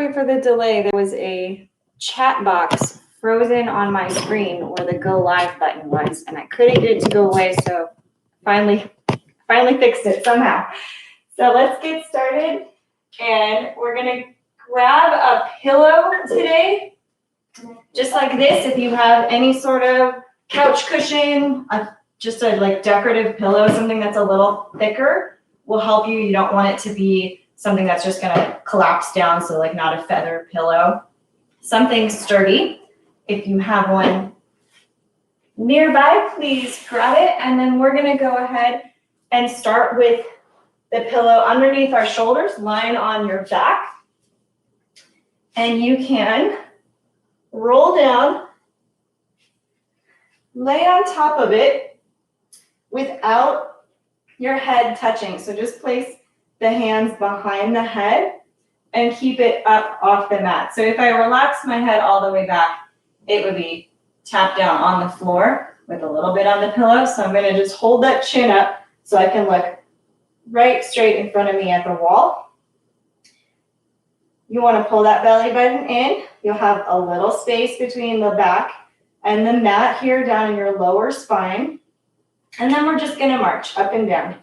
sorry for the delay. There was a chat box frozen on my screen where the go live button was, and I couldn't get it to go away, so finally fixed it somehow. So let's get started, and we're gonna grab a pillow today, just like this. If you have any sort of couch cushion, just a like decorative pillow, something that's a little thicker will help you. You don't want it to be something that's just gonna collapse down, so like not a feather pillow. Something sturdy. If you have one nearby, please grab it, and then we're gonna go ahead and start with the pillow underneath our shoulders, lying on your back. And you can roll down, lay on top of it without your head touching. So just place the hands behind the head and keep it up off the mat. So if I relax my head all the way back, it would be tapped down on the floor with a little bit on the pillow. So I'm gonna just hold that chin up so I can look right straight in front of me at the wall. You wanna pull that belly button in. You'll have a little space between the back and the mat here down in your lower spine. And then we're just gonna march up and down,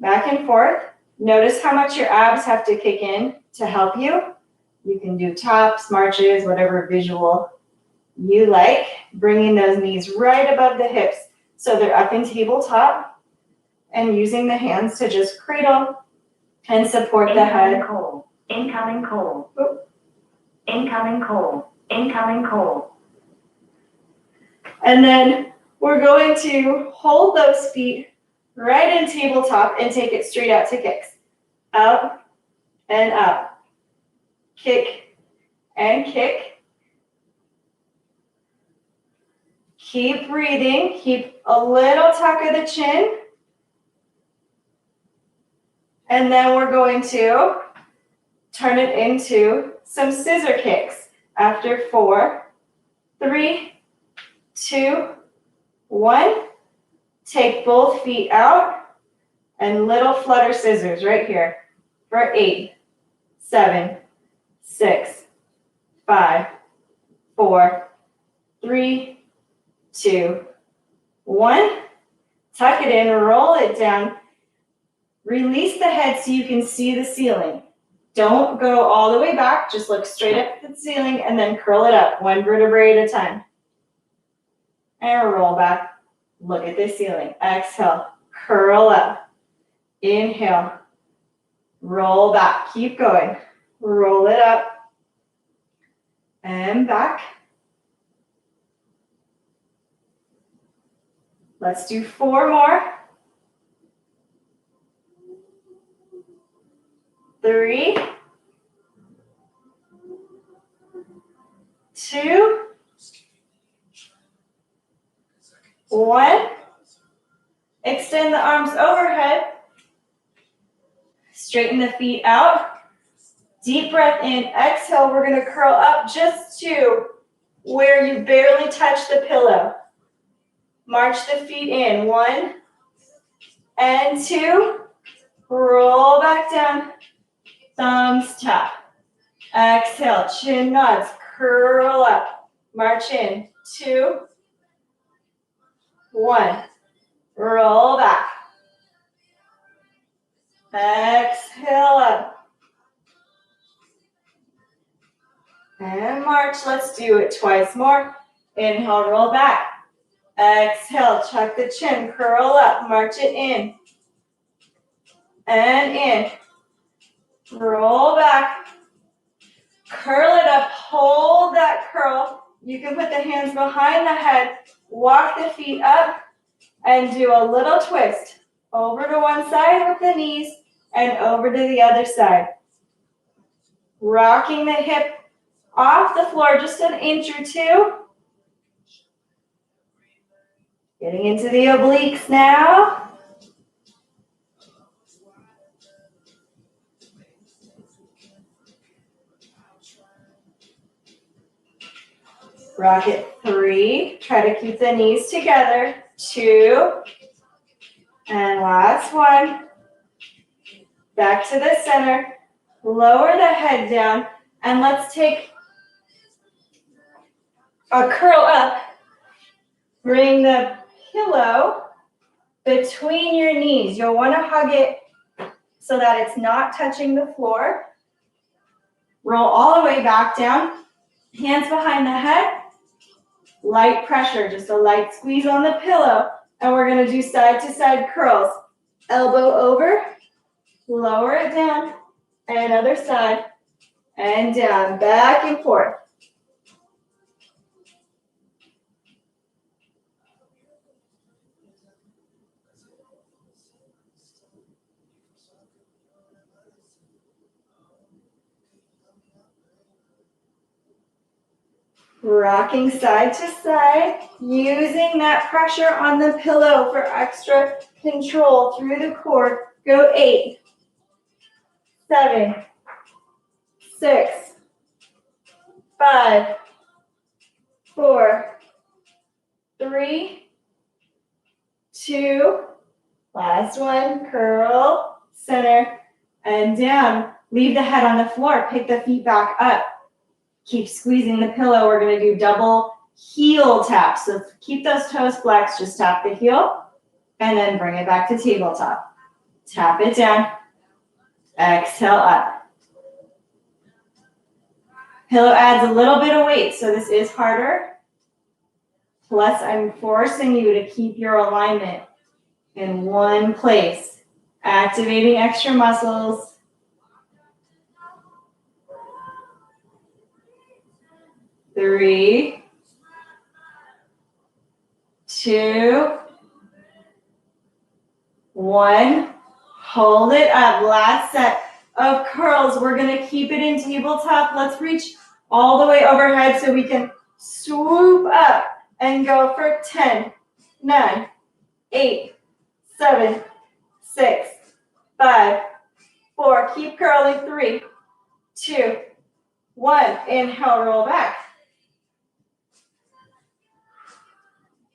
back and forth. Notice how much your abs have to kick in to help you. You can do taps, marches, whatever visual you like. Bringing those knees right above the hips so they're up in tabletop, and using the hands to just cradle and support the head. Cold. Incoming cold. Incoming cold. Incoming cold. And then we're going to hold those feet right in tabletop and take it straight out to kicks. Up and up. Kick and kick. Keep breathing. Keep a little tuck of the chin. And then we're going to turn it into some scissor kicks. After 4, 3, 2, 1. Take both feet out and little flutter scissors right here for 8, 7, 6, 5, 4, 3, 2, 1. Tuck it in, roll it down. Release the head so you can see the ceiling. Don't go all the way back, just look straight up at the ceiling and then curl it up, one vertebrae at a time. And roll back. Look at the ceiling. Exhale, curl up. Inhale, roll back. Keep going. Roll it up and back. Let's do 4 more. 3, 2, 1. Extend the arms overhead. Straighten the feet out. Deep breath in. Exhale, we're going to curl up just to where you barely touch the pillow. March the feet in. 1 and 2. Roll back down. Thumbs tap. Exhale, chin nods. Curl up. March in. 2, 1. Roll back. Exhale up. And march. Let's do it twice more. Inhale, roll back. Exhale, tuck the chin, curl up, march it in. And in. Roll back. Curl it up, hold that curl. You can put the hands behind the head, walk the feet up, and do a little twist. Over to one side with the knees, and over to the other side. Rocking the hip off the floor just an inch or 2. Getting into the obliques now. Rock it. 3. Try to keep the knees together. 2. And last one. Back to the center. Lower the head down And let's take a curl up. Bring the pillow between your knees. You'll want to hug it so that it's not touching the floor. Roll all the way back down. Hands behind the head. Light pressure, just a light squeeze on the pillow. And we're going to do side to side curls. Elbow over, lower it down, and other side, and down, back and forth. Rocking side to side, using that pressure on the pillow for extra control through the core. Go 8, 7, 6, 5, 4, 3, 2, last one, curl, center, and down. Leave the head on the floor, pick the feet back up. Keep squeezing the pillow. We're going to do double heel taps. So keep those toes flexed, just tap the heel, and then bring it back to tabletop. Tap it down, exhale up. Pillow adds a little bit of weight, so this is harder. Plus, I'm forcing you to keep your alignment in one place, activating extra muscles. 3, 2, 1. Hold it up. Last set of curls. We're going to keep it in tabletop. Let's reach all the way overhead so we can swoop up and go for 10, 9, 8, 7, 6, 5, 4. Keep curling. 3, 2, 1. Inhale, roll back.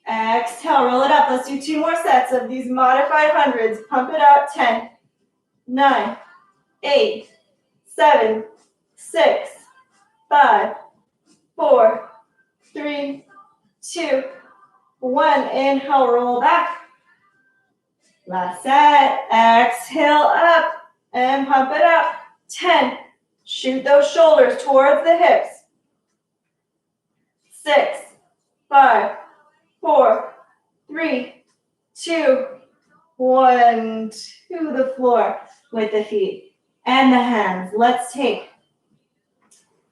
Exhale, roll it up. Let's do 2 more sets of these modified hundreds. Pump it out. 10, 9, 8, 7, 6, 5, 4, 3, 2, 1. Inhale, roll back. Last set. Exhale up and pump it up. 10. Shoot those shoulders towards the hips. 6, 5, 4, 3, 2, 1. To the floor with the feet and the hands. Let's take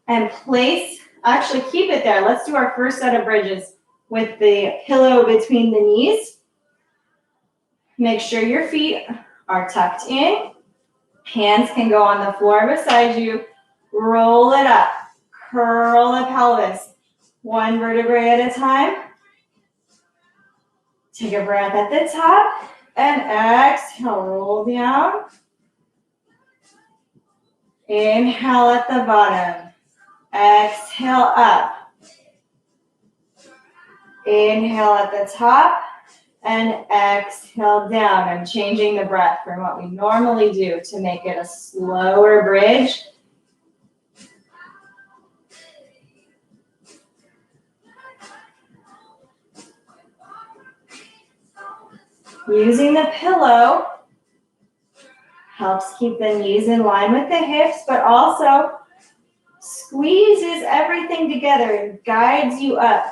and place, actually keep it there. Let's do our first set of bridges with the pillow between the knees. Make sure your feet are tucked in. Hands can go on the floor beside you. Roll it up. Curl the pelvis. 1 vertebrae at a time. Take a breath at the top and exhale, roll down. Inhale at the bottom. Exhale up. Inhale at the top and exhale down. I'm changing the breath from what we normally do to make it a slower bridge. Using the pillow helps keep the knees in line with the hips, but also squeezes everything together and guides you up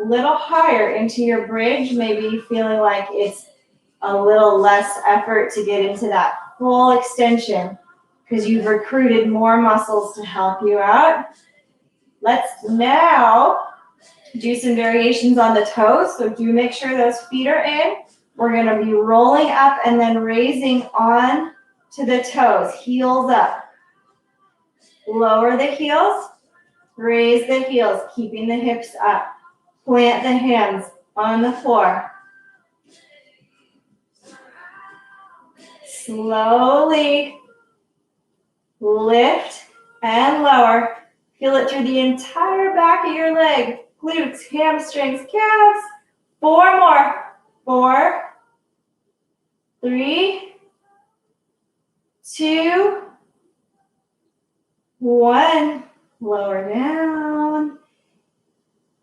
a little higher into your bridge, maybe feeling like it's a little less effort to get into that full extension because you've recruited more muscles to help you out. Let's now do some variations on the toes, so do make sure those feet are in. We're going to be rolling up and then raising on to the toes, heels up. Lower the heels, raise the heels, keeping the hips up. Plant the hands on the floor. Slowly lift and lower. Feel it through the entire back of your leg, glutes, hamstrings, calves. 4 more. 4, 3, 2, 1. Lower down.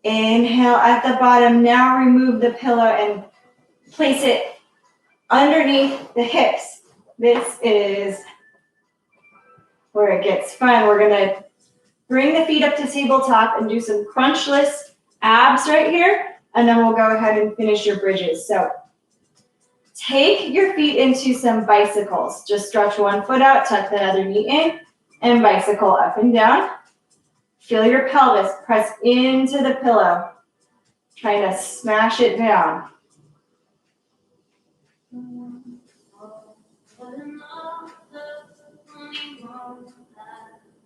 Inhale at the bottom. Now remove the pillow and place it underneath the hips. This is where it gets fun. We're gonna bring the feet up to tabletop and do some crunchless abs right here, and then we'll go ahead and finish your bridges. So take your feet into some bicycles. Just stretch one foot out, tuck the other knee in, and bicycle up and down. Feel your pelvis press into the pillow. Trying to smash it down.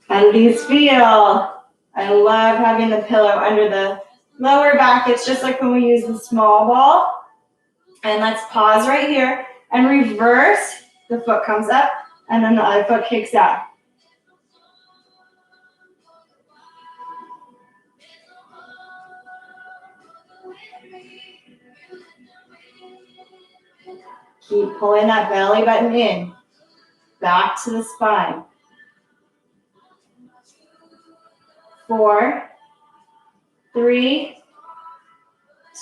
How do these feel? I love having the pillow under the lower back. It's just like when we use the small ball. And let's pause right here and reverse. The foot comes up and then the other foot kicks out. Keep pulling that belly button in. Back to the spine. 4, 3,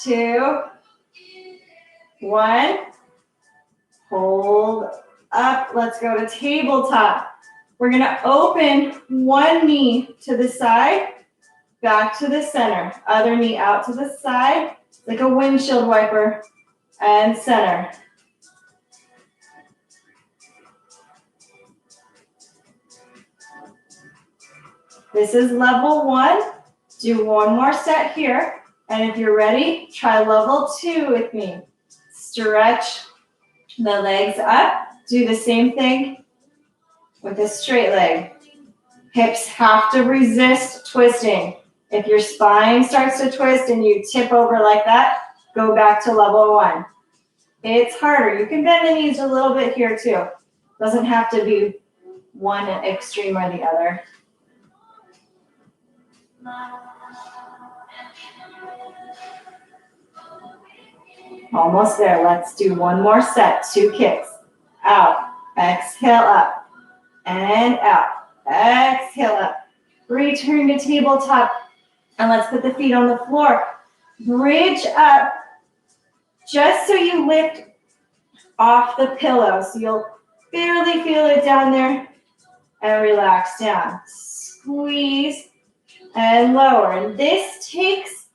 2, 1. Hold up. Let's go to tabletop. We're going to open one knee to the side, back to the center. Other knee out to the side, like a windshield wiper, and center. This is level 1. Do one more set here. And if you're ready, try level 2 with me. Stretch the legs up. Do the same thing with a straight leg. Hips have to resist twisting. If your spine starts to twist and you tip over like that, go back to level 1. It's harder. You can bend the knees a little bit here too. Doesn't have to be one extreme or the other. Almost there. Let's do one more set. 2 kicks. Out. Exhale up. And out. Exhale up. Return to tabletop. And let's put the feet on the floor. Bridge up just so you lift off the pillow. So you'll barely feel it down there. And relax down. Squeeze and lower. And this takes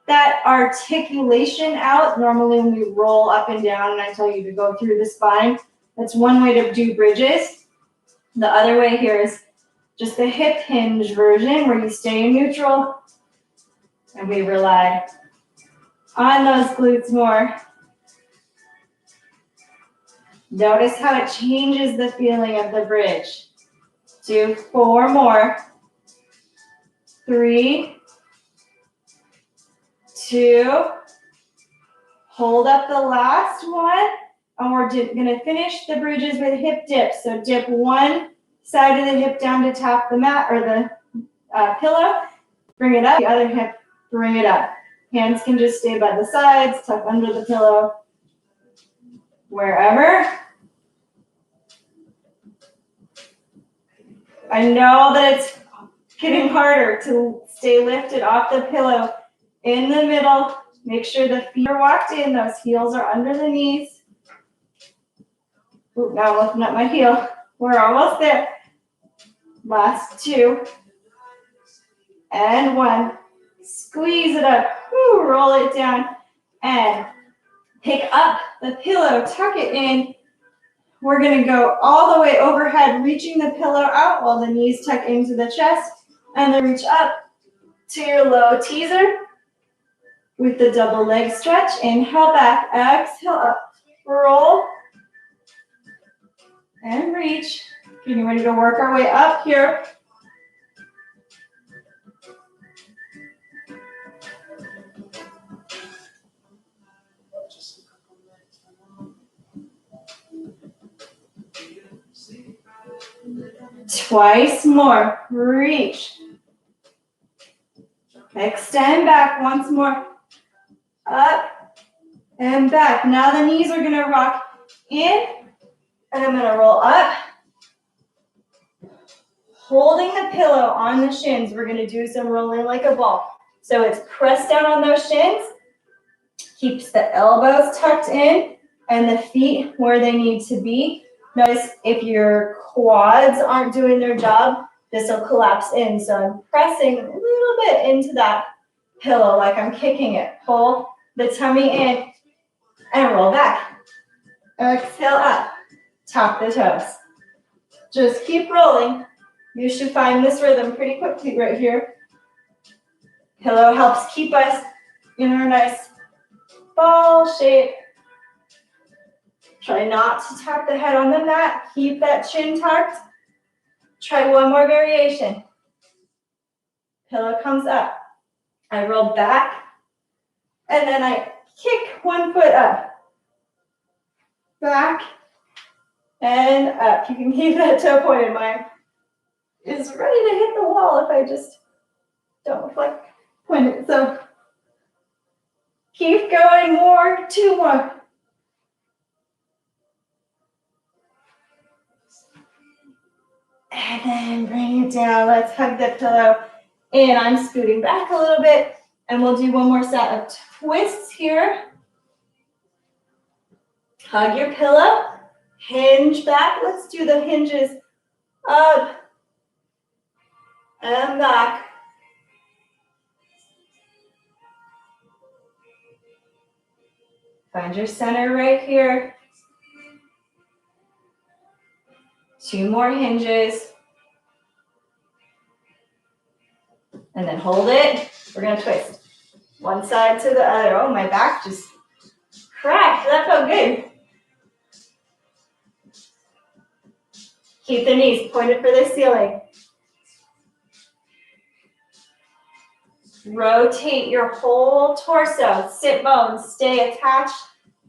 that articulation out. Normally when we roll up and down and I tell you to go through the spine, that's one way to do bridges. The other way here is just the hip hinge version where you stay in neutral and we rely on those glutes more. Notice how it changes the feeling of the bridge. Do 4 more. 3, 2, hold up the last one, and we're going to finish the bridges with hip dips. So dip one side of the hip down to tap the mat or the pillow, bring it up, the other hip, bring it up. Hands can just stay by the sides, tuck under the pillow, wherever. I know that it's getting harder to stay lifted off the pillow. In the middle, make sure the feet are walked in, those heels are under the knees. Ooh, now I'm lifting up my heel. We're almost there. Last 2. And 1. Squeeze it up. Woo, roll it down. And pick up the pillow, tuck it in. We're going to go all the way overhead, reaching the pillow out while the knees tuck into the chest. And then reach up to your low teaser with the double leg stretch. Inhale back, exhale up. Roll and reach. Getting ready to work our way up here. Twice more. Reach. Extend back once more. Up and back. Now the knees are going to rock in. And I'm going to roll up. holding the pillow on the shins. We're gonna do some rolling like a ball. So it's press down on those shins, keeps the elbows tucked in and the feet where they need to be. Notice if your quads aren't doing their job, this will collapse in. So I'm pressing a little bit into that pillow like I'm kicking it. Pull the tummy in and roll back. Exhale up, tap the toes. Just keep rolling. You should find this rhythm pretty quickly right here. Pillow helps keep us in our nice ball shape. Try not to tap the head on the mat. Keep that chin tucked. Try one more variation. Pillow comes up. I roll back, and then I kick one foot up. Back, and up. You can keep that toe pointed. Mine is ready to hit the wall if I just don't point it. So keep going more, 2 more. And then bring it down. Let's hug the pillow in. I'm scooting back a little bit, and we'll do one more set of twists here. Hug your pillow, hinge back. Let's do the hinges up and back. Find your center right here. 2 more hinges. And then hold it. We're going to twist. One side to the other. Oh, my back just cracked. That felt good. Keep the knees pointed for the ceiling. Rotate your whole torso. Sit bones stay attached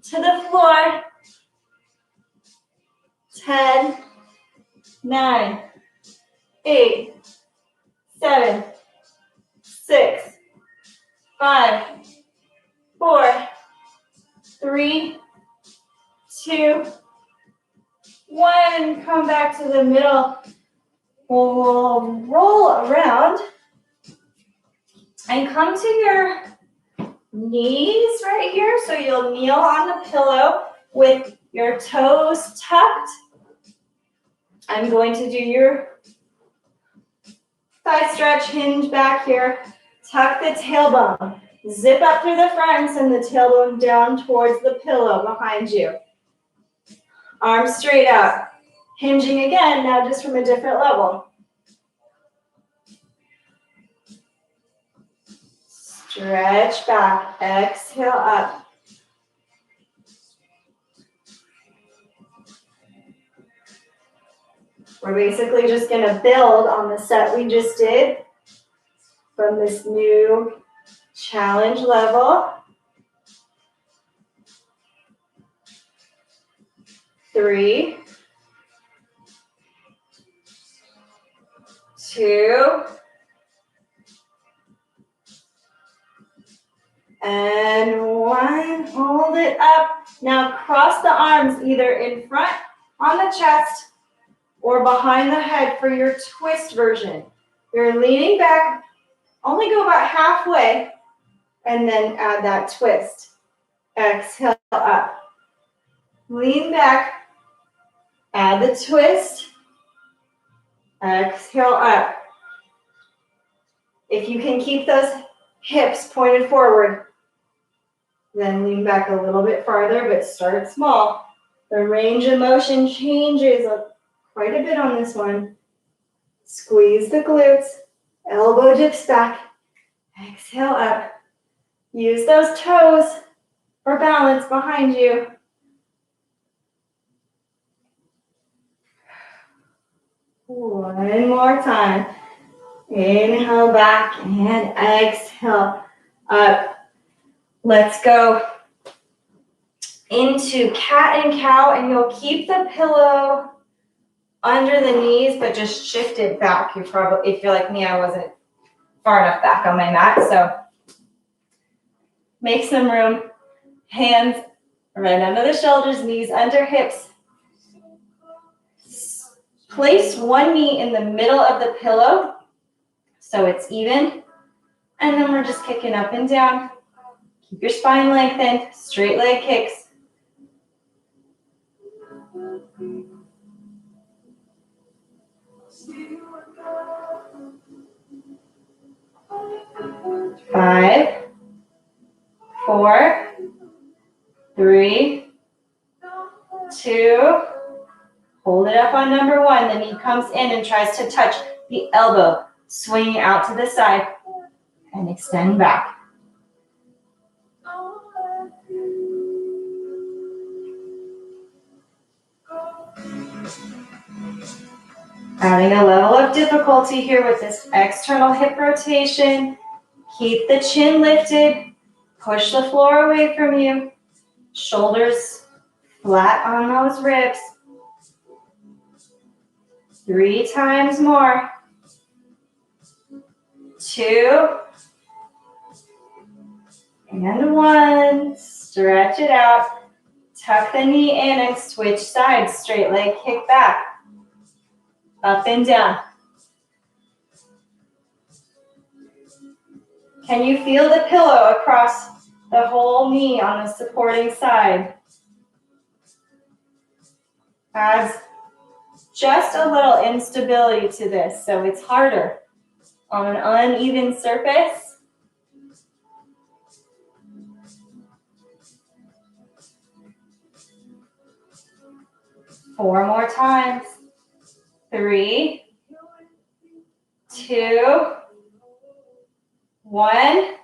to the floor. 10, 9, 8, 7, 6, 5, 4, 3, 2, 1. Come back to the middle. We'll roll around and come to your knees right here. So you'll kneel on the pillow with your toes tucked. I'm going to do your thigh stretch, hinge back here. Tuck the tailbone. Zip up through the front and send the tailbone down towards the pillow behind you. Arms straight out. Hinging again, now just from a different level. Stretch back. Exhale up. We're basically just going to build on the set we just did from this new challenge level. 3, 2, and 1. Hold it up. Now cross the arms either in front on the chest or behind the head for your twist version. You're leaning back, only go about halfway, and then add that twist. Exhale up. Lean back, add the twist. Exhale up. If you can keep those hips pointed forward, then lean back a little bit farther, but start small. The range of motion changes quite a bit on this one. Squeeze the glutes, elbow dips back, exhale up. Use those toes for balance behind you. One more time. Inhale back and exhale up. Let's go into cat and cow, and you'll keep the pillow under the knees, but just shift it back. You probably, if you're like me, I wasn't far enough back on my mat, so make some room. Hands right under the shoulders, knees under hips. Place one knee in the middle of the pillow so it's even. And then we're just kicking up and down. Keep your spine lengthened, straight leg kicks. Five, 4, 3, 2, hold it up on number 1. The knee comes in and tries to touch the elbow, swinging out to the side and extend back. Adding a level of difficulty here with this external hip rotation. Keep the chin lifted. Push the floor away from you. Shoulders flat on those ribs. 3 times more. 2 and 1. Stretch it out. Tuck the knee in and switch sides. Straight leg kick back. Up and down. Can you feel the pillow across the whole knee on the supporting side? Adds just a little instability to this, so it's harder on an uneven surface. Four more times. 3, 2, 1.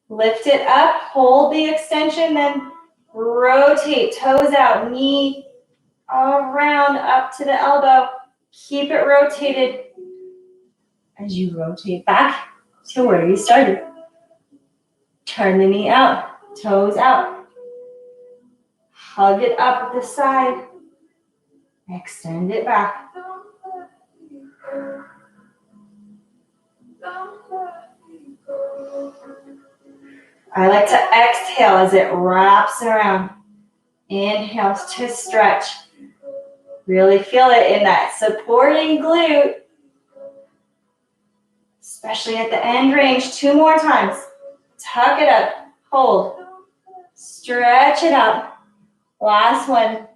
Lift it up, hold the extension, then rotate, toes out, knee around up to the elbow. Keep it rotated as you rotate back to where you started. Turn the knee out, toes out. Hug it up at the side. Extend it back. I like to exhale as it wraps around. Inhale to stretch. Really feel it in that supporting glute, especially at the end range. 2 more times. Tuck it up, hold, stretch it out. Last one.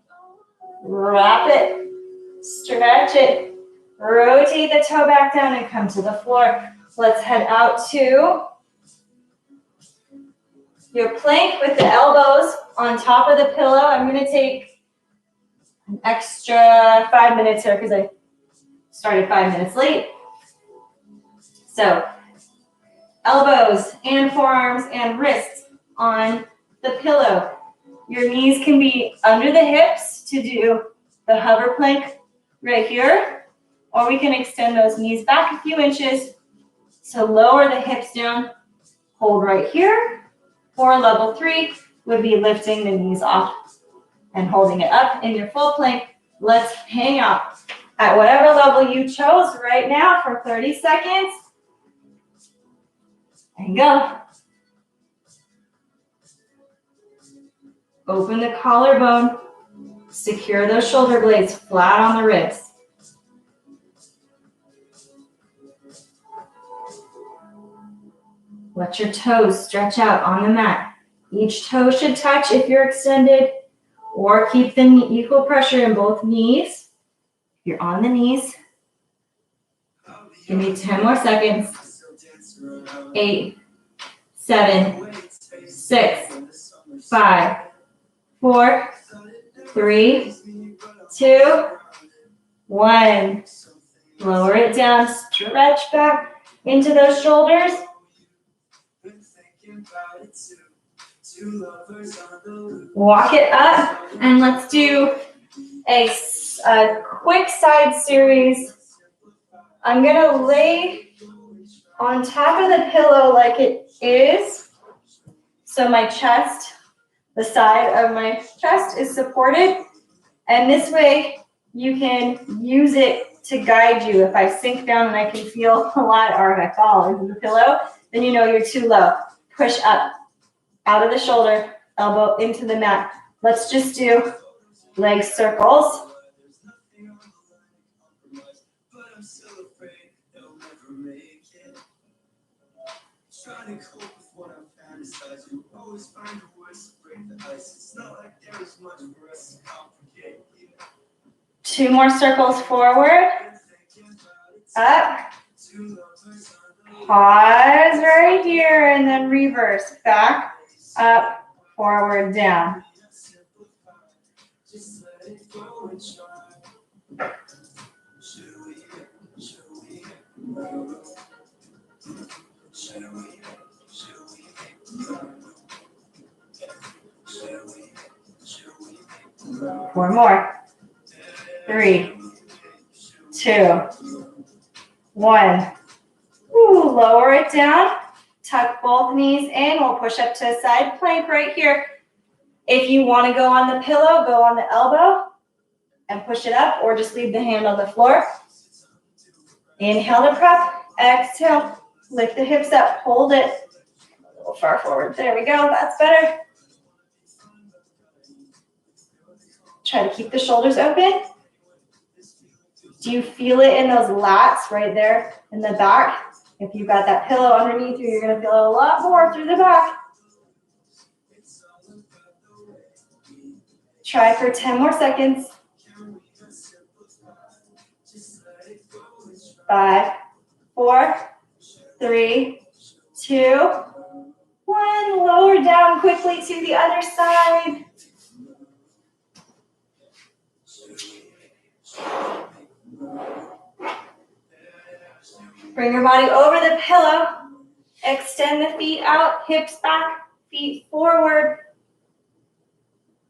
Wrap it, stretch it, rotate the toe back down and come to the floor. Let's head out to your plank with the elbows on top of the pillow. I'm going to take an extra 5 minutes here because I started 5 minutes late. So elbows and forearms and wrists on the pillow. Your knees can be under the hips to do the hover plank right here, or we can extend those knees back a few inches to lower the hips down. Hold right here, or level 3 would be lifting the knees off and holding it up in your full plank. Let's hang out at whatever level you chose right now for 30 seconds. And go. Open the collarbone. Secure those shoulder blades flat on the ribs. Let your toes stretch out on the mat. Each toe should touch if you're extended, or keep the equal pressure in both knees. If you're on the knees, give me 10 more seconds. 8, 7, 6, 5, 4, 3, 2, 1. Lower it down, stretch back into those shoulders. Walk it up, and let's do a quick side series. I'm gonna lay on top of the pillow like it is, so my chest, the side of my chest is supported, and this way you can use it to guide you. If I sink down and I can feel a lot, or if I fall into the pillow, then you know you're too low. Push up, out of the shoulder, elbow into the mat. Let's just do leg circles. Two more circles forward. Up. Pause right here and then reverse. Back, up, forward, down. Four more. 3, 2, 1. Ooh, lower it down. Tuck both knees in. We'll push up to a side plank right here. If you want to go on the pillow, go on the elbow and push it up, or just leave the hand on the floor. Inhale to prep. Exhale. Lift the hips up. Hold it. A little far forward. There we go. That's better. Try to keep the shoulders open. Do you feel it in those lats right there in the back? If you've got that pillow underneath you, you're going to feel it a lot more through the back. Try for 10 more seconds. 5, 4, 3, 2, 1. Lower down quickly to the other side. Bring your body over the pillow. Extend the feet out, hips back, feet forward.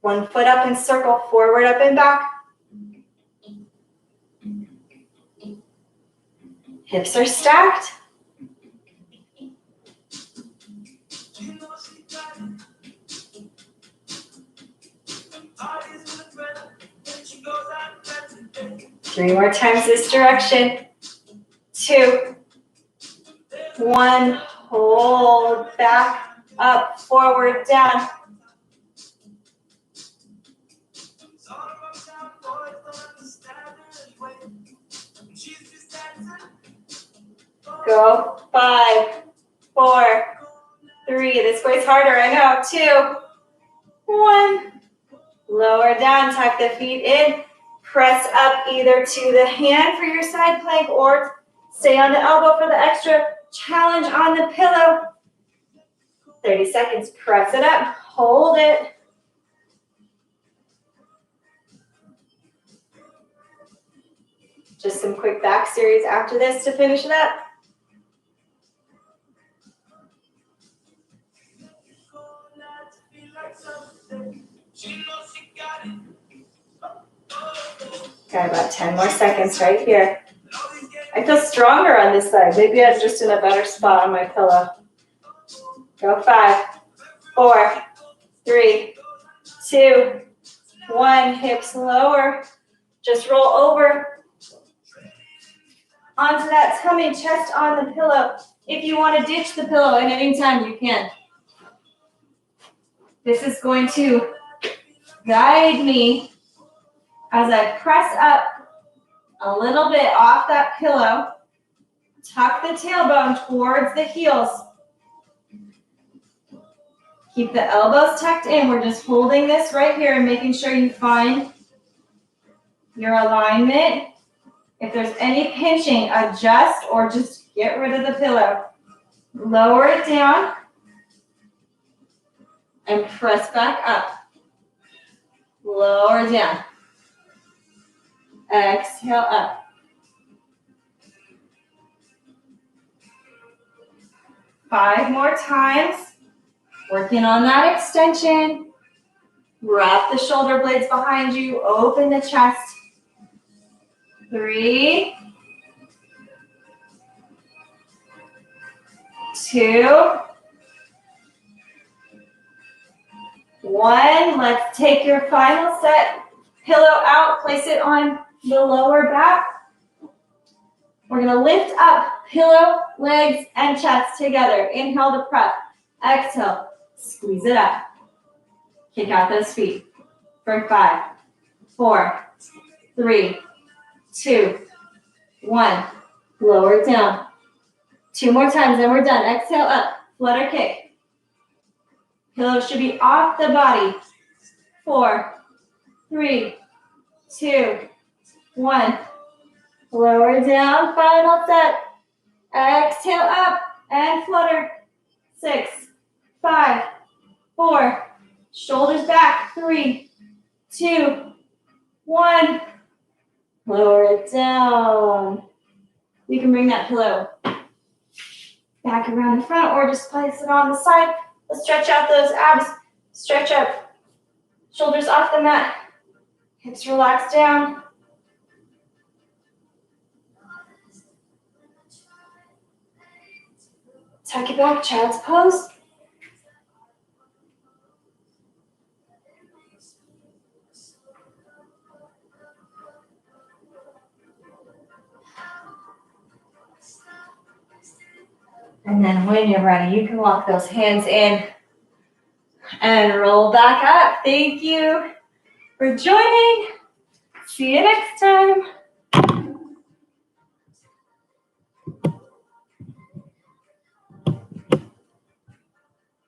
One foot up and circle, forward, up and back. Hips are stacked. Three more times this direction. 2, 1. Hold back, up, forward, down. Go. 5, 4, 3. This goes harder, I know. 2, 1. Lower down, tuck the feet in. Press up either to the hand for your side plank or stay on the elbow for the extra challenge on the pillow. 30 seconds. Press it up. Hold it. Just some quick back series after this to finish it up. Got about 10 more seconds right here. I feel stronger on this side. Maybe I'm just in a better spot on my pillow. Go. 5, 4, 3, 2, 1. Hips lower. Just roll over onto that tummy, chest on the pillow. If you want to ditch the pillow at any time, you can. This is going to guide me as I press up a little bit off that pillow. Tuck the tailbone towards the heels. Keep the elbows tucked in. We're just holding this right here and making sure you find your alignment. If there's any pinching, adjust or just get rid of the pillow. Lower it down and press back up. Lower down. Exhale up. Five more times. Working on that extension. Wrap the shoulder blades behind you. Open the chest. 3, 2, 1. Let's take your final set. Pillow out. Place it on the lower back. We're going to lift up pillow, legs, and chest together. Inhale to prep. Exhale. Squeeze it up. Kick out those feet. For 5, 4, 3, 2, 1. Lower it down. 2 more times, then we're done. Exhale up. flutter kick. Pillow should be off the body. 4, 3, 2, 1. Lower down, final set. Exhale up and flutter. 6, 5, 4. Shoulders back. 3, 2, 1. Lower it down. You can bring that pillow back around the front or just place it on the side. Let's stretch out those abs. Stretch up. Shoulders off the mat. Hips relax down. Tuck it back, child's pose. And then when you're ready, you can lock those hands in and roll back up. Thank you for joining. See you next time.